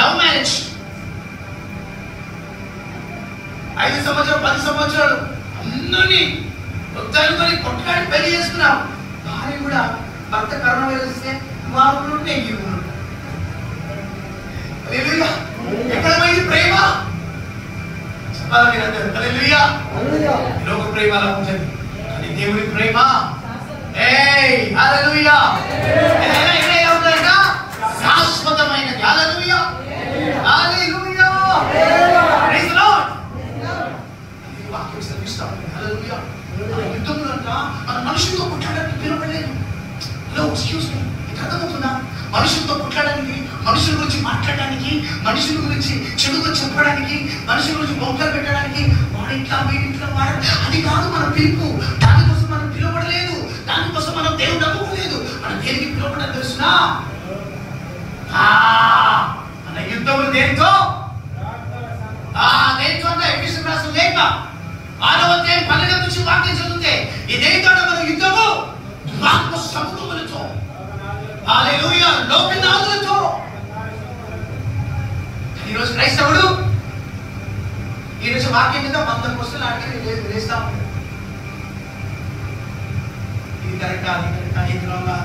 Love marriage. 5 సంవత్సరాలు 10 సంవత్సరాలు అందరినీ వద్దనుకొని కొట్లాడి పెళ్లి చేసుకున్నాం. భార్య కూడా భర్త కరోనా వైరస్ వస్తే వాళ్ళు నెయ్యి ఎక్కడ పోయింది ప్రేమ? చెప్పాలా మీరందరూ? హల్లెలూయా. లోక ప్రేమ అలా ఉంటుంది, కానీ దేవుడి ప్రేమ హల్లెలూయా ఎలా ఉందంట? శాశ్వతమైనది. Hallelujah hallelujah. Praise the lord. వాక్యం శ్రమిస్తాం. హల్లెలూయా. యుద్ధంలో అంట మన మనుషులతో కొట్లాడడానికి పిలవలేదు. హలో ఎక్స్క్యూజ్ మీ, మీకు అర్థమవుతుందా? మనుషులతో కొట్లాడడానికి, మనుషుల గురించి మాట్లాడడానికి, మనుషుల గురించి చెడుగా చెప్పడానికి, మనుషుల గురించి బొక్కలు పెట్టడానికి, వాడు ఇట్లా వీడి ఇట్లా వాడు, అది కాదు మన పిలుపు. దానికోసం మనం పిలువబడలేదు, దానికోసం మనం దేవుడు నమ్ముకోలేదు. మనం దేనికి పిలువబడ్డాం తెలుసునా? మన యుద్ధములు దేనితో? దేనితో అంటే ఎఫెసీయులకు రాసిన లేఖ 6వ అధ్యాయం 12 నుంచి వాక్యం చదివితే ఇదేంటో మన యుద్ధము ఆత్మ సముద్రములతో. హల్లెలూయా. లోకనాథులతో. ఈరోజు క్రైస్తవుడు ఈరోజు వాక్యం మీద 100 క్వశ్చన్లు అడిగి వేస్తాం. ఇది కరెక్టా, అది కరెక్టా, ఇది రాంగా,